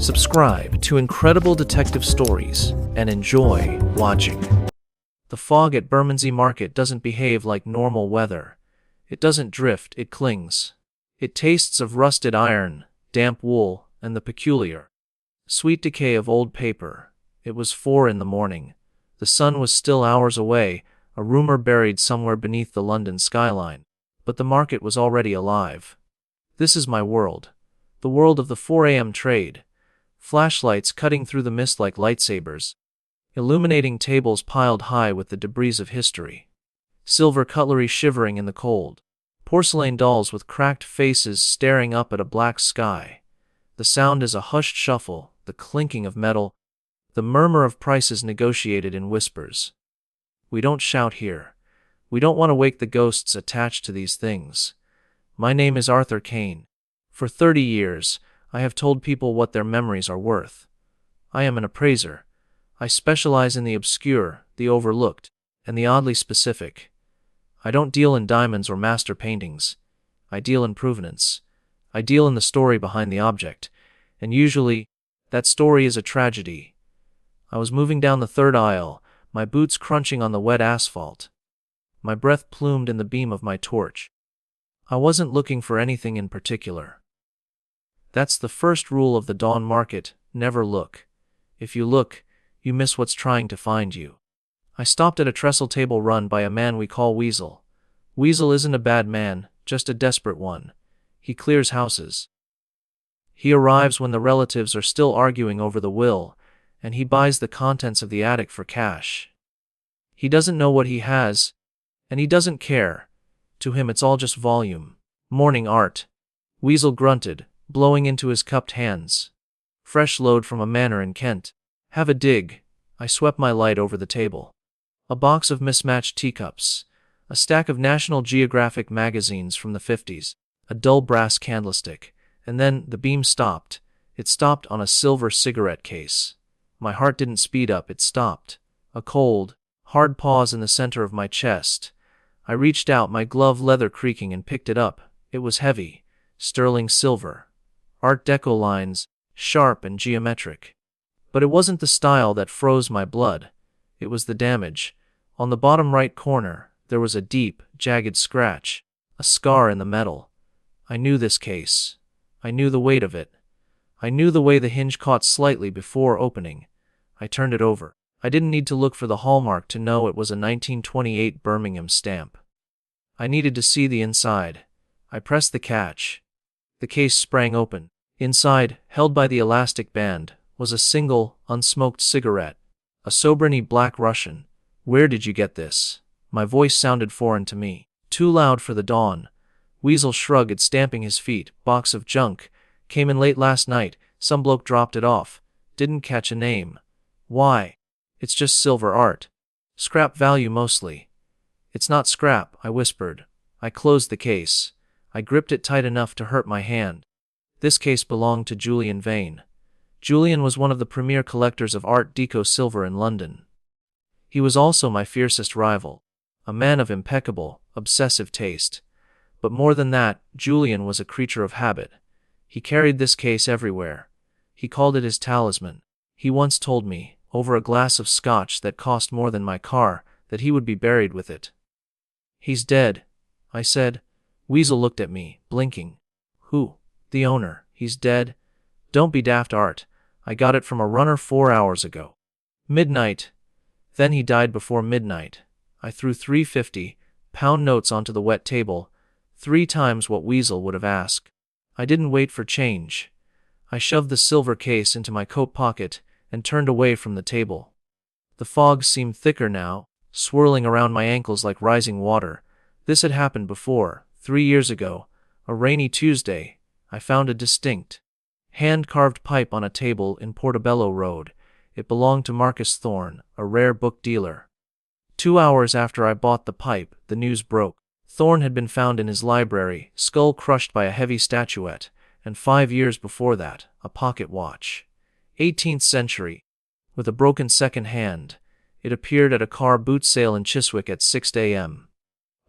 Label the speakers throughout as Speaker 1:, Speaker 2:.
Speaker 1: Subscribe to incredible detective stories and enjoy watching. The fog at Bermondsey Market doesn't behave like normal weather. It doesn't drift, it clings. It tastes of rusted iron, damp wool, and the peculiar, sweet decay of old paper. It was 4 a.m. The sun was still hours away, a rumor buried somewhere beneath the London skyline. But the market was already alive. This is my world. The world of the 4 a.m. trade. Flashlights cutting through the mist like lightsabers, illuminating tables piled high with the debris of history. Silver cutlery shivering in the cold. Porcelain dolls with cracked faces staring up at a black sky. The sound is a hushed shuffle, the clinking of metal, the murmur of prices negotiated in whispers. We don't shout here. We don't want to wake the ghosts attached to these things. My name is Arthur Kane. For 30 years, I have told people what their memories are worth. I am an appraiser. I specialize in the obscure, the overlooked, and the oddly specific. I don't deal in diamonds or master paintings. I deal in provenance. I deal in the story behind the object, and usually, that story is a tragedy. I was moving down the third aisle, my boots crunching on the wet asphalt. My breath plumed in the beam of my torch. I wasn't looking for anything in particular. That's the first rule of the dawn market, never look. If you look, you miss what's trying to find you. I stopped at a trestle table run by a man we call Weasel. Weasel isn't a bad man, just a desperate one. He clears houses. He arrives when the relatives are still arguing over the will, and he buys the contents of the attic for cash. He doesn't know what he has, and he doesn't care. To him it's all just volume. Morning art. Weasel grunted, blowing into his cupped hands. Fresh load from a manor in Kent. Have a dig. I swept my light over the table. A box of mismatched teacups. A stack of National Geographic magazines from the 50s. A dull brass candlestick. And then the beam stopped. It stopped on a silver cigarette case. My heart didn't speed up, it stopped. A cold, hard pause in the center of my chest. I reached out, my glove leather creaking, and picked it up. It was heavy. Sterling silver. Art Deco lines, sharp and geometric. But it wasn't the style that froze my blood. It was the damage. On the bottom right corner, there was a deep, jagged scratch. A scar in the metal. I knew this case. I knew the weight of it. I knew the way the hinge caught slightly before opening. I turned it over. I didn't need to look for the hallmark to know it was a 1928 Birmingham stamp. I needed to see the inside. I pressed the catch. The case sprang open. Inside, held by the elastic band, was a single, unsmoked cigarette. A Sobrini Black Russian. Where did you get this? My voice sounded foreign to me. Too loud for the dawn. Weasel shrugged, stamping his feet. Box of junk. Came in late last night. Some bloke dropped it off. Didn't catch a name. Why? It's just silver art. Scrap value mostly. It's not scrap, I whispered. I closed the case. I gripped it tight enough to hurt my hand. This case belonged to Julian Vane. Julian was one of the premier collectors of Art Deco silver in London. He was also my fiercest rival. A man of impeccable, obsessive taste. But more than that, Julian was a creature of habit. He carried this case everywhere. He called it his talisman. He once told me, over a glass of scotch that cost more than my car, that he would be buried with it. He's dead, I said. Weasel looked at me, blinking. Who? The owner. He's dead? Don't be daft, Art. I got it from a runner 4 hours ago. Midnight. Then he died before midnight. I threw 3 50-pound notes onto the wet table, 3 times what Weasel would have asked. I didn't wait for change. I shoved the silver case into my coat pocket and turned away from the table. The fog seemed thicker now, swirling around my ankles like rising water. This had happened before, 3 years ago, a rainy Tuesday. I found a distinct, hand-carved pipe on a table in Portobello Road. It belonged to Marcus Thorne, a rare book dealer. 2 hours after I bought the pipe, the news broke. Thorne had been found in his library, skull crushed by a heavy statuette, and 5 years before that, a pocket watch. 18th century. With a broken second hand. It appeared at a car boot sale in Chiswick at 6 a.m.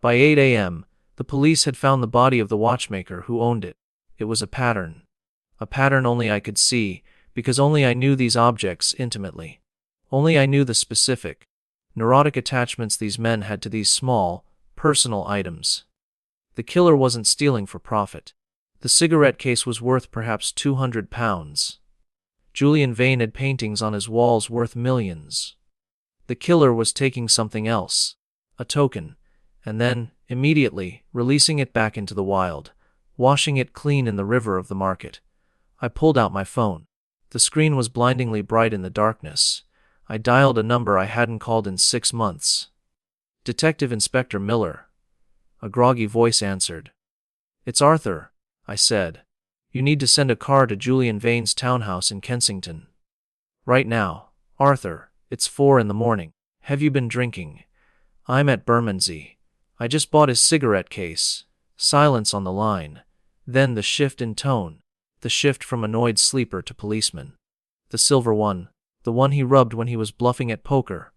Speaker 1: By 8 a.m., the police had found the body of the watchmaker who owned it. It was a pattern only I could see, because only I knew these objects intimately. Only I knew the specific, neurotic attachments these men had to these small, personal items. The killer wasn't stealing for profit. The cigarette case was worth perhaps £200. Julian Vane had paintings on his walls worth millions. The killer was taking something else, a token, and then, immediately, releasing it back into the wild, washing it clean in the river of the market. I pulled out my phone. The screen was blindingly bright in the darkness. I dialed a number I hadn't called in 6 months. Detective Inspector Miller. A groggy voice answered. It's Arthur, I said. You need to send a car to Julian Vane's townhouse in Kensington. Right now, Arthur, it's 4 in the morning. Have you been drinking? I'm at Bermondsey. I just bought his cigarette case. Silence on the line. Then the shift in tone. The shift from annoyed sleeper to policeman. The silver one. The one he rubbed when he was bluffing at poker.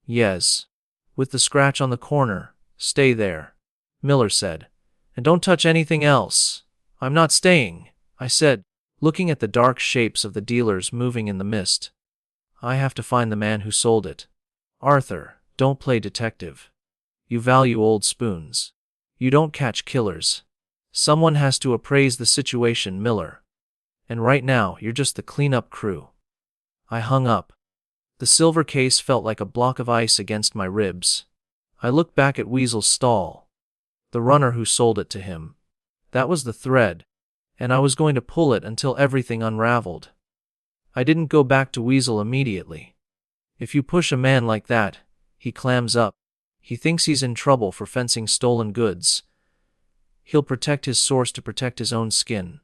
Speaker 1: Yes. With the scratch on the corner. Stay there. Miller said. And don't touch anything else. I'm not staying, I said, looking at the dark shapes of the dealers moving in the mist. I have to find the man who sold it. Arthur, don't play detective. You value old spoons. You don't catch killers. Someone has to appraise the situation, Miller. And right now, you're just the cleanup crew. I hung up. The silver case felt like a block of ice against my ribs. I looked back at Weasel's stall. The runner who sold it to him. That was the thread. And I was going to pull it until everything unraveled. I didn't go back to Weasel immediately. If you push a man like that, he clams up. He thinks he's in trouble for fencing stolen goods. He'll protect his source to protect his own skin.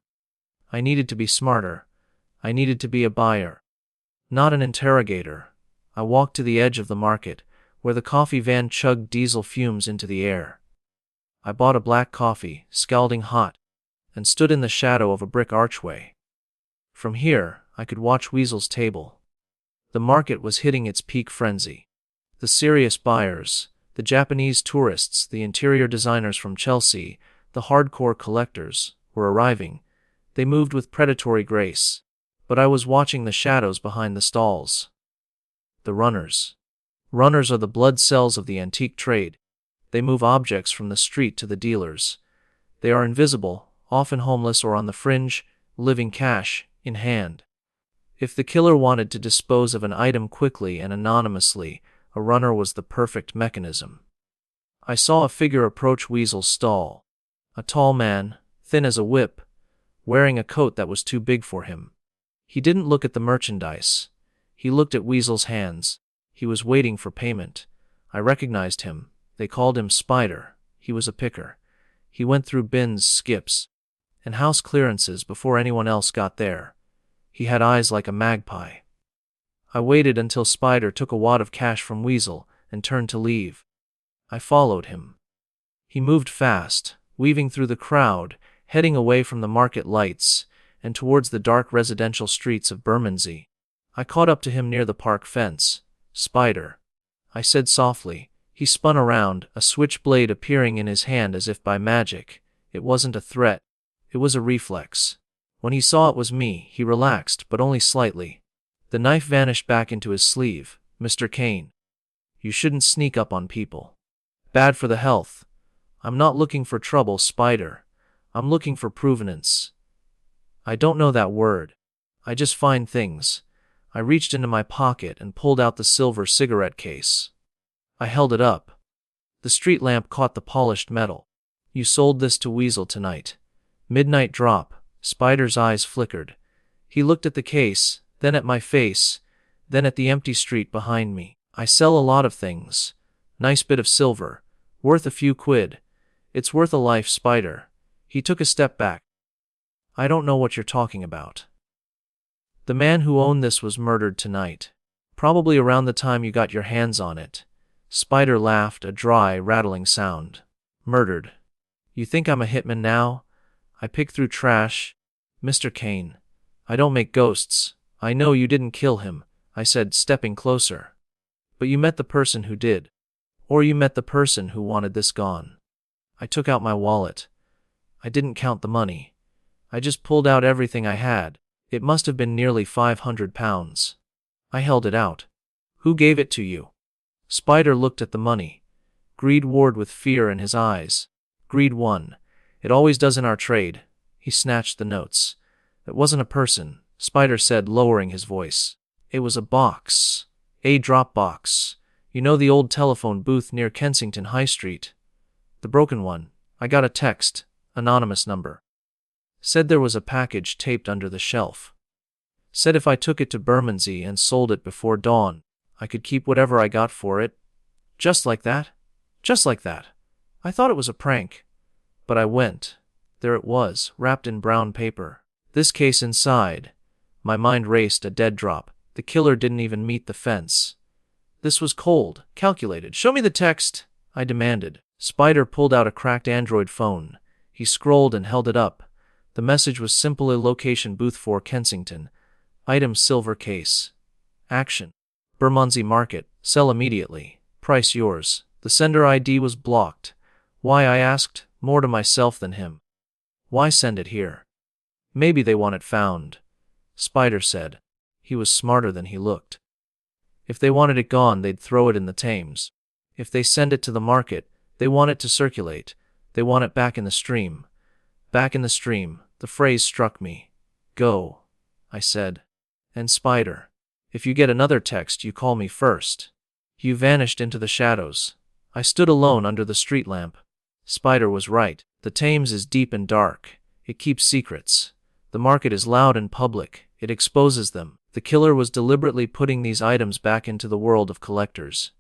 Speaker 1: I needed to be smarter. I needed to be a buyer. Not an interrogator. I walked to the edge of the market, where the coffee van chugged diesel fumes into the air. I bought a black coffee, scalding hot, and stood in the shadow of a brick archway. From here, I could watch Weasel's table. The market was hitting its peak frenzy. The serious buyers, the Japanese tourists, the interior designers from Chelsea, the hardcore collectors, were arriving. They moved with predatory grace. But I was watching the shadows behind the stalls. The runners. Runners are the blood cells of the antique trade. They move objects from the street to the dealers. They are invisible, often homeless or on the fringe, living cash in hand. If the killer wanted to dispose of an item quickly and anonymously, a runner was the perfect mechanism. I saw a figure approach Weasel's stall. A tall man, thin as a whip, wearing a coat that was too big for him. He didn't look at the merchandise. He looked at Weasel's hands. He was waiting for payment. I recognized him. They called him Spider. He was a picker. He went through bins, skips, and house clearances before anyone else got there. He had eyes like a magpie. I waited until Spider took a wad of cash from Weasel and turned to leave. I followed him. He moved fast, weaving through the crowd, heading away from the market lights and towards the dark residential streets of Bermondsey. I caught up to him near the park fence. Spider, I said softly. He spun around, a switchblade appearing in his hand as if by magic. It wasn't a threat. It was a reflex. When he saw it was me, he relaxed, but only slightly. The knife vanished back into his sleeve. Mr. Kane. You shouldn't sneak up on people. Bad for the health. I'm not looking for trouble, Spider. I'm looking for provenance. I don't know that word. I just find things. I reached into my pocket and pulled out the silver cigarette case. I held it up. The street lamp caught the polished metal. You sold this to Weasel tonight. Midnight drop. Spider's eyes flickered. He looked at the case, then at my face, then at the empty street behind me. I sell a lot of things. Nice bit of silver. Worth a few quid. It's worth a life, Spider. He took a step back. I don't know what you're talking about. The man who owned this was murdered tonight. Probably around the time you got your hands on it. Spider laughed, a dry, rattling sound. Murdered. You think I'm a hitman now? I pick through trash. Mr. Kane. I don't make ghosts. I know you didn't kill him, I said, stepping closer. But you met the person who did. Or you met the person who wanted this gone. I took out my wallet. I didn't count the money. I just pulled out everything I had. It must have been nearly £500. I held it out. Who gave it to you? Spider looked at the money. Greed warred with fear in his eyes. Greed won. It always does in our trade. He snatched the notes. It wasn't a person, Spider said, lowering his voice. It was a box. A drop box. You know the old telephone booth near Kensington High Street? The broken one. I got a text. Anonymous number. Said there was a package taped under the shelf. Said if I took it to Bermondsey and sold it before dawn, I could keep whatever I got for it. Just like that? Just like that. I thought it was a prank. But I went. There it was, wrapped in brown paper. This case inside. My mind raced a dead drop. The killer didn't even meet the fence. This was cold, calculated. Show me the text, I demanded. Spider pulled out a cracked Android phone. He scrolled and held it up. The message was simple: a location booth for Kensington. Item silver case. Action. Bermondsey Market. Sell immediately. Price yours. The sender ID was blocked. Why, I asked, more to myself than him. Why send it here? Maybe they want it found. Spider said. He was smarter than he looked. If they wanted it gone, they'd throw it in the Thames. If they send it to the market, they want it to circulate. They want it back in the stream. Back in the stream. The phrase struck me. Go, I said. And Spider, if you get another text, you call me first. You vanished into the shadows. I stood alone under the street lamp. Spider was right. The Thames is deep and dark. It keeps secrets. The market is loud and public. It exposes them. The killer was deliberately putting these items back into the world of collectors.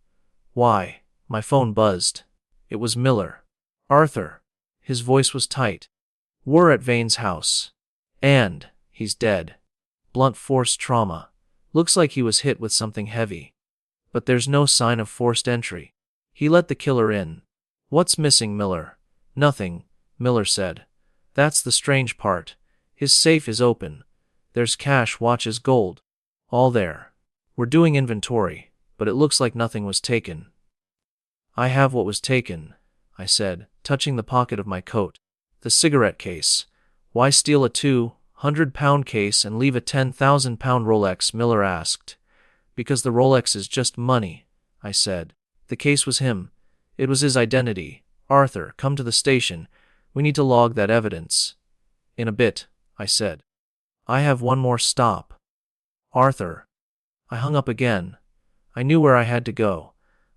Speaker 1: Why? My phone buzzed. It was Miller. Arthur. His voice was tight. We're at Vane's house. And he's dead. Blunt force trauma. Looks like he was hit with something heavy. But there's no sign of forced entry. He let the killer in. What's missing, Miller? Nothing, Miller said. That's the strange part. His safe is open. There's cash, watches, gold. All there. We're doing inventory, but it looks like nothing was taken. I have what was taken, I said, touching the pocket of my coat. The cigarette case. Why steal a £200 case and leave a £10,000 Rolex? Miller asked. Because the Rolex is just money, I said. The case was him. It was his identity. Arthur, come to the station. We need to log that evidence. In a bit, I said. I have one more stop. Arthur. I hung up again. I knew where I had to go.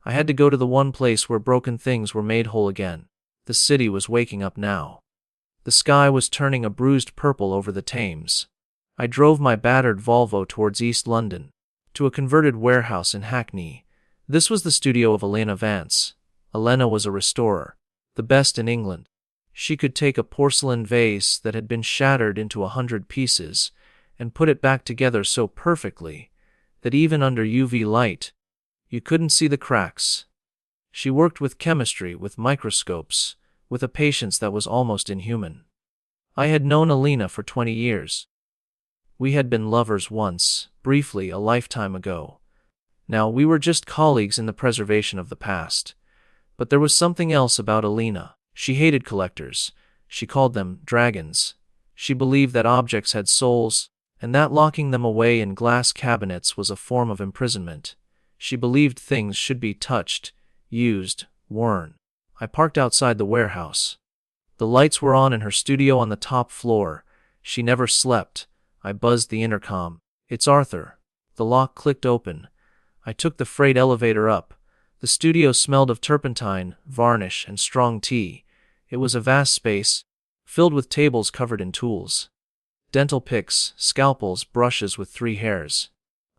Speaker 1: I had to go to the one place where broken things were made whole again. The city was waking up now. The sky was turning a bruised purple over the Thames. I drove my battered Volvo towards East London, to a converted warehouse in Hackney. This was the studio of Elena Vance. Elena was a restorer, the best in England. She could take a porcelain vase that had been shattered into 100 pieces and put it back together so perfectly that even under UV light, you couldn't see the cracks. She worked with chemistry, with microscopes, with a patience that was almost inhuman. I had known Elena for 20 years. We had been lovers once, briefly, a lifetime ago. Now we were just colleagues in the preservation of the past. But there was something else about Elena. She hated collectors. She called them dragons. She believed that objects had souls, and that locking them away in glass cabinets was a form of imprisonment. She believed things should be touched, used, worn. I parked outside the warehouse. The lights were on in her studio on the top floor. She never slept. I buzzed the intercom. It's Arthur. The lock clicked open. I took the freight elevator up. The studio smelled of turpentine, varnish, and strong tea. It was a vast space, filled with tables covered in tools. Dental picks, scalpels, brushes with 3 hairs.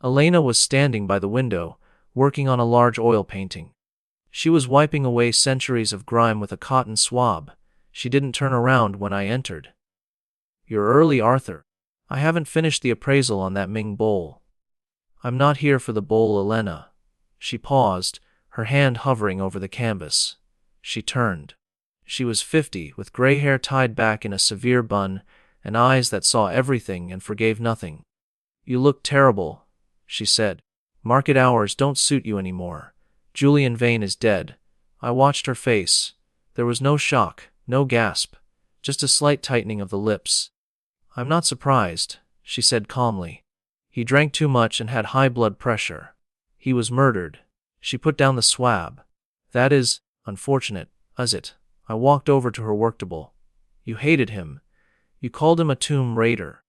Speaker 1: Elena was standing by the window, working on a large oil painting. She was wiping away centuries of grime with a cotton swab. She didn't turn around when I entered. You're early, Arthur. I haven't finished the appraisal on that Ming bowl. I'm not here for the bowl, Elena. She paused, her hand hovering over the canvas. She turned. She was 50, with gray hair tied back in a severe bun, and eyes that saw everything and forgave nothing. You look terrible, she said. Market hours don't suit you anymore. Julian Vane is dead. I watched her face. There was no shock, no gasp, just a slight tightening of the lips. I'm not surprised, she said calmly. He drank too much and had high blood pressure. He was murdered. She put down the swab. That is unfortunate, is it? I walked over to her worktable. You hated him. You called him a tomb raider.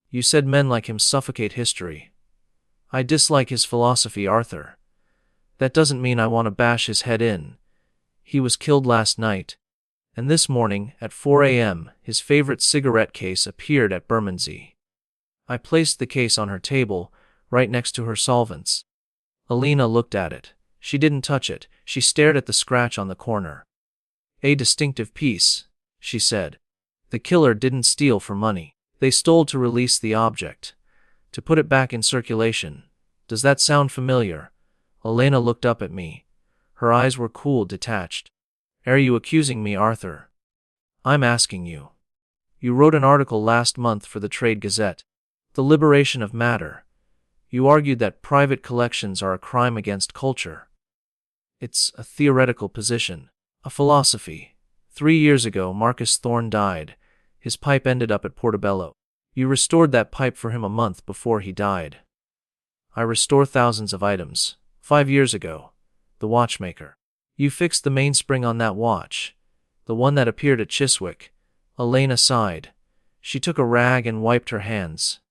Speaker 1: You said men like him suffocate history. I dislike his philosophy, Arthur. That doesn't mean I want to bash his head in. He was killed last night. And this morning, at 4 a.m., his favorite cigarette case appeared at Bermondsey. I placed the case on her table, right next to her solvents. Alina looked at it. She didn't touch it. She stared at the scratch on the corner. A distinctive piece, she said. The killer didn't steal for money. They stole to release the object, to put it back in circulation. Does that sound familiar? Elena looked up at me. Her eyes were cool, detached. Are you accusing me, Arthur? I'm asking you. You wrote an article last month for the Trade Gazette. The Liberation of Matter. You argued that private collections are a crime against culture. It's a theoretical position, a philosophy. 3 years ago, Marcus Thorne died. His pipe ended up at Portobello. You restored that pipe for him a month before he died. I restore thousands of items. 5 years ago, the watchmaker. You fixed the mainspring on that watch, the one that appeared at Chiswick. Elena sighed. She took a rag and wiped her hands.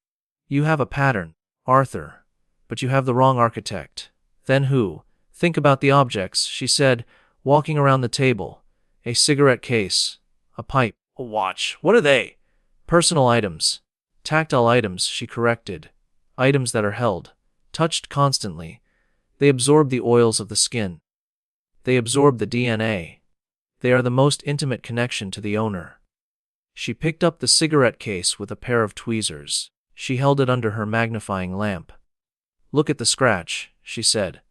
Speaker 1: You have a pattern, Arthur, but you have the wrong architect. Then who? Think about the objects, she said, walking around the table. A cigarette case, a pipe, a watch. What are they? Personal items. Tactile items, she corrected. Items that are held, touched constantly. They absorb the oils of the skin. They absorb the DNA. They are the most intimate connection to the owner. She picked up the cigarette case with a pair of tweezers. She held it under her magnifying lamp. Look at the scratch, she said.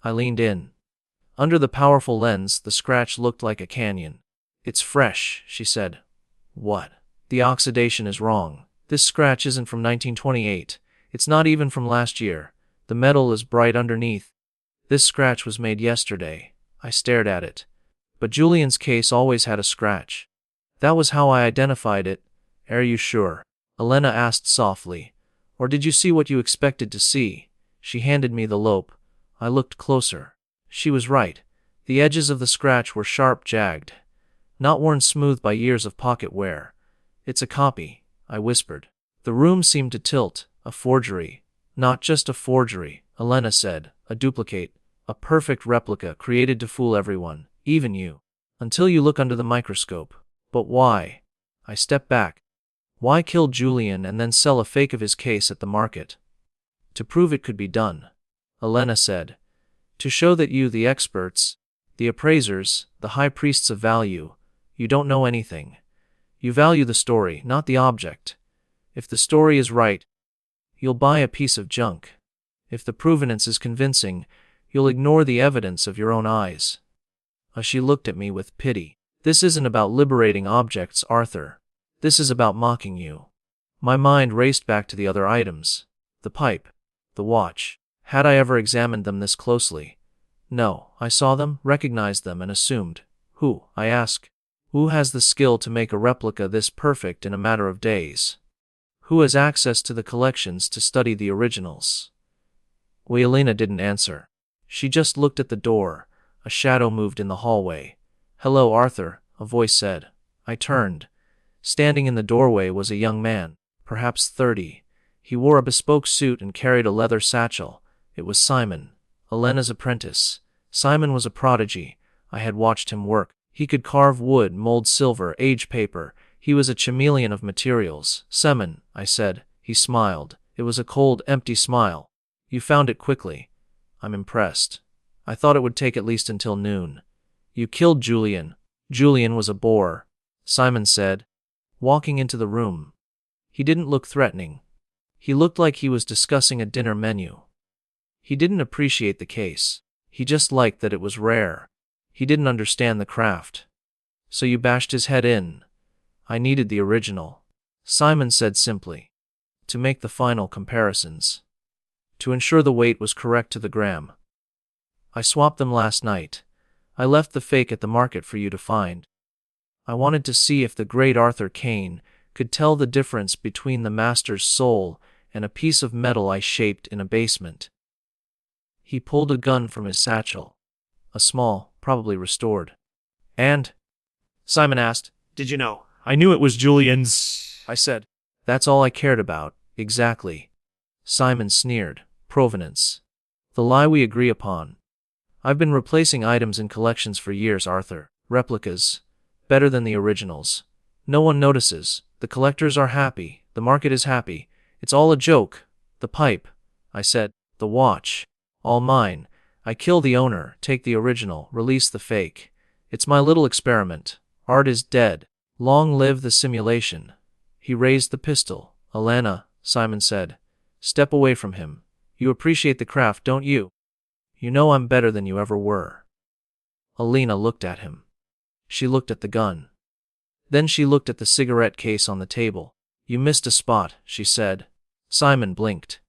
Speaker 1: I leaned in. Under the powerful lens, the scratch looked like a canyon. It's fresh, she said. What? The oxidation is wrong. This scratch isn't from 1928. It's not even from last year. The metal is bright underneath. This scratch was made yesterday. I stared at it. But Julian's case always had a scratch. That was how I identified it. Are you sure? Elena asked softly. Or did you see what you expected to see? She handed me the lope. I looked closer. She was right. The edges of the scratch were sharp, jagged, not worn smooth by years of pocket wear. It's a copy, I whispered. The room seemed to tilt. A forgery. Not just a forgery, Elena said. A duplicate. A perfect replica created to fool everyone, even you. Until you look under the microscope. But why? I stepped back. Why kill Julian and then sell a fake of his case at the market? To prove it could be done, Elena said. To show that you, the experts, the appraisers, the high priests of value, you don't know anything. You value the story, not the object. If the story is right, you'll buy a piece of junk. If the provenance is convincing, you'll ignore the evidence of your own eyes. She looked at me with pity. This isn't about liberating objects, Arthur. This is about mocking you. My mind raced back to the other items. The pipe. The watch. Had I ever examined them this closely? No, I saw them, recognized them, and assumed. Who, I ask, who has the skill to make a replica this perfect in a matter of days? Who has access to the collections to study the originals? Elena didn't answer. She just looked at the door. A shadow moved in the hallway. Hello, Arthur, a voice said. I turned. Standing in the doorway was a young man, perhaps 30. He wore a bespoke suit and carried a leather satchel. It was Simon, Elena's apprentice. Simon was a prodigy. I had watched him work. He could carve wood, mold silver, age paper. He was a chameleon of materials. Simon, I said. He smiled. It was a cold, empty smile. You found it quickly. I'm impressed. I thought it would take at least until noon. You killed Julian. Julian was a bore, Simon said, walking into the room. He didn't look threatening. He looked like he was discussing a dinner menu. He didn't appreciate the case. He just liked that it was rare. He didn't understand the craft. So you bashed his head in. I needed the original, Simon said simply, to make the final comparisons, to ensure the weight was correct to the gram. I swapped them last night. I left the fake at the market for you to find. I wanted to see if the great Arthur Kane could tell the difference between the master's soul and a piece of metal I shaped in a basement. He pulled a gun from his satchel. A small, probably restored. And? Simon asked.
Speaker 2: Did you know? I knew it was Julian's,
Speaker 1: I said. That's all I cared about, exactly. Simon sneered. Provenance. The lie we agree upon. I've been replacing items in collections for years, Arthur. Replicas. Better than the originals. No one notices. The collectors are happy. The market is happy. It's all a joke. The pipe. I said. The watch. All mine. I kill the owner, take the original, release the fake. It's my little experiment. Art is dead. Long live the simulation. He raised the pistol. Elena, Simon said. Step away from him. You appreciate the craft, don't you? You know I'm better than you ever were. Elena looked at him. She looked at the gun. Then she looked at the cigarette case on the table. You missed a spot, she said. Simon blinked.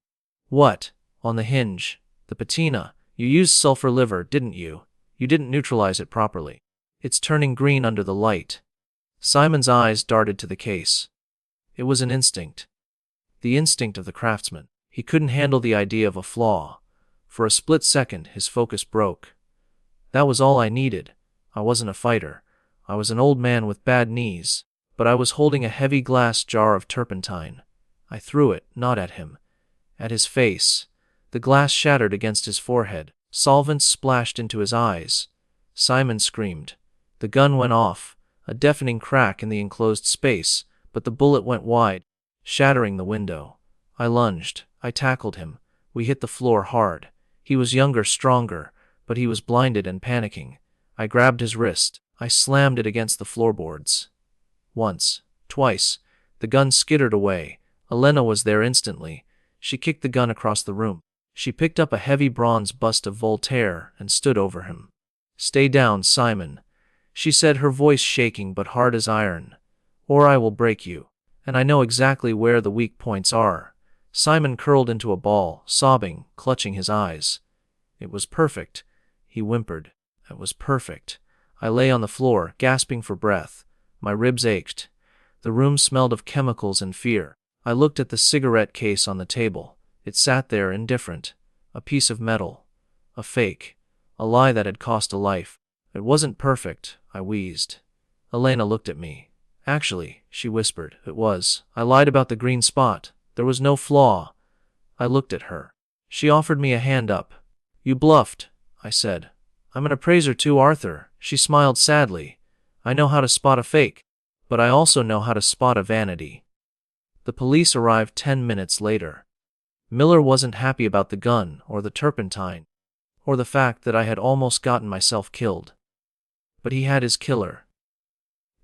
Speaker 1: What? On the hinge. The patina. You used sulfur liver, didn't you? You didn't neutralize it properly. It's turning green under the light. Simon's eyes darted to the case. It was an instinct. The instinct of the craftsman. He couldn't handle the idea of a flaw. For a split second, his focus broke. That was all I needed. I wasn't a fighter. I was an old man with bad knees. But I was holding a heavy glass jar of turpentine. I threw it, not at him. At his face. The glass shattered against his forehead. Solvents splashed into his eyes. Simon screamed. The gun went off, a deafening crack in the enclosed space, but the bullet went wide, shattering the window. I lunged. I tackled him. We hit the floor hard. He was younger, stronger, but he was blinded and panicking. I grabbed his wrist. I slammed it against the floorboards. Once, twice. The gun skittered away. Elena was there instantly. She kicked the gun across the room. She picked up a heavy bronze bust of Voltaire and stood over him. Stay down, Simon, she said, her voice shaking but hard as iron. Or I will break you. And I know exactly where the weak points are. Simon curled into a ball, sobbing, clutching his eyes. It was perfect, he whimpered. It was perfect. I lay on the floor, gasping for breath. My ribs ached. The room smelled of chemicals and fear. I looked at the cigarette case on the table. It sat there indifferent. A piece of metal. A fake. A lie that had cost a life. It wasn't perfect, I wheezed. Elena looked at me. Actually, she whispered, it was. I lied about the green spot. There was no flaw. I looked at her. She offered me a hand up. You bluffed, I said. I'm an appraiser too, Arthur. She smiled sadly. I know how to spot a fake. But I also know how to spot a vanity. The police arrived 10 minutes later. Miller wasn't happy about the gun, or the turpentine, or the fact that I had almost gotten myself killed. But he had his killer.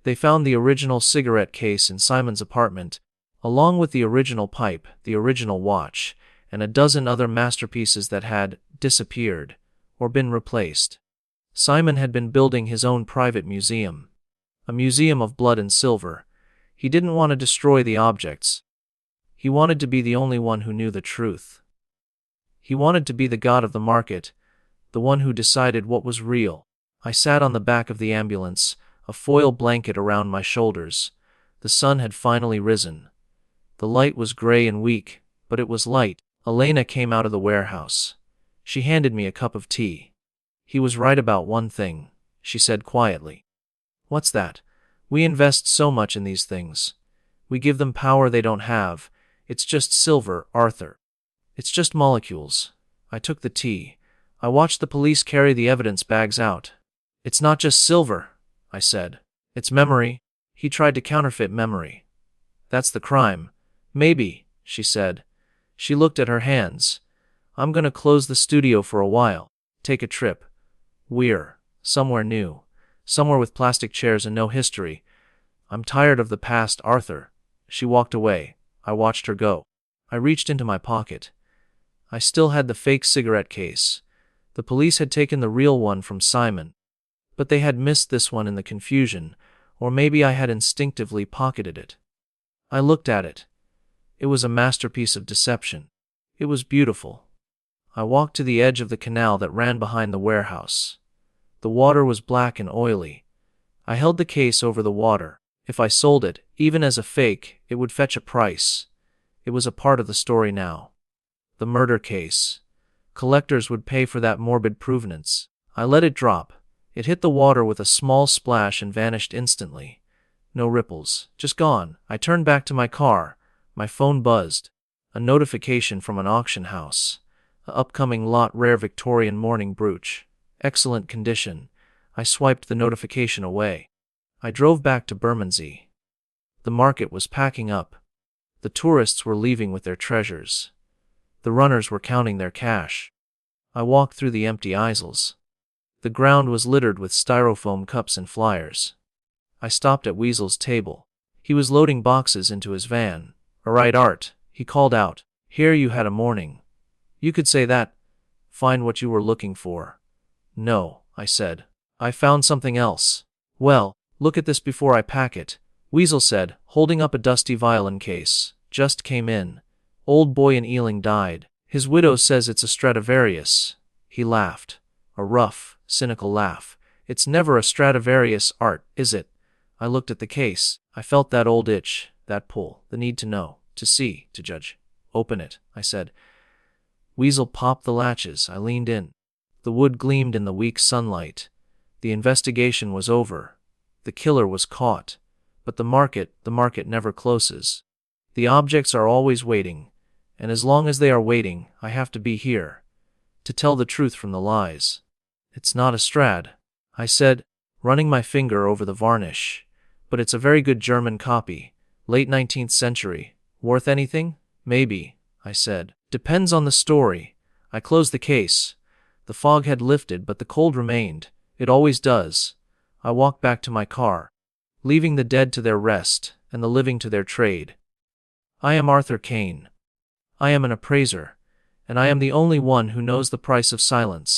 Speaker 1: They found the original cigarette case in Simon's apartment, along with the original pipe, the original watch, and a dozen other masterpieces that had disappeared, or been replaced. Simon had been building his own private museum. A museum of blood and silver. He didn't want to destroy the objects. He wanted to be the only one who knew the truth. He wanted to be the god of the market, the one who decided what was real. I sat on the back of the ambulance, a foil blanket around my shoulders. The sun had finally risen. The light was gray and weak, but it was light. Elena came out of the warehouse. She handed me a cup of tea. He was right about one thing, she said quietly. What's that? We invest so much in these things. We give them power they don't have. It's just silver, Arthur. It's just molecules. I took the tea. I watched the police carry the evidence bags out. It's not just silver, I said. It's memory. He tried to counterfeit memory. That's the crime. Maybe, she said. She looked at her hands. I'm gonna close the studio for a while. Take a trip. We're somewhere new. Somewhere with plastic chairs and no history. I'm tired of the past, Arthur. She walked away. I watched her go. I reached into my pocket. I still had the fake cigarette case. The police had taken the real one from Simon. But they had missed this one in the confusion, or maybe I had instinctively pocketed it. I looked at it. It was a masterpiece of deception. It was beautiful. I walked to the edge of the canal that ran behind the warehouse. The water was black and oily. I held the case over the water. If I sold it, even as a fake, it would fetch a price. It was a part of the story now. The murder case. Collectors would pay for that morbid provenance. I let it drop. It hit the water with a small splash and vanished instantly. No ripples, just gone. I turned back to my car. My phone buzzed. A notification from an auction house. A upcoming lot, rare Victorian mourning brooch. Excellent condition. I swiped the notification away. I drove back to Bermondsey. The market was packing up. The tourists were leaving with their treasures. The runners were counting their cash. I walked through the empty aisles. The ground was littered with styrofoam cups and flyers. I stopped at Weasel's table. He was loading boxes into his van. "All right, Art," he called out. "Here you had a morning. You could say that. Find what you were looking for." "No," I said. "I found something else." "Well, look at this before I pack it," Weasel said, holding up a dusty violin case. "Just came in. Old boy in Ealing died. His widow says it's a Stradivarius." He laughed. A rough, cynical laugh. "It's never a Stradivarius, Art, is it?" I looked at the case. I felt that old itch, that pull, the need to know, to see, to judge. "Open it," I said. Weasel popped the latches. I leaned in. The wood gleamed in the weak sunlight. The investigation was over. The killer was caught. But the market never closes. The objects are always waiting. And as long as they are waiting, I have to be here. To tell the truth from the lies. "It's not a Strad," I said, running my finger over the varnish. "But it's a very good German copy. Late 19th century. Worth anything?" "Maybe," I said. "Depends on the story." I closed the case. The fog had lifted, but the cold remained. It always does. I walked back to my car, leaving the dead to their rest and the living to their trade. I am Arthur Kane. I am an appraiser, and I am the only one who knows the price of silence.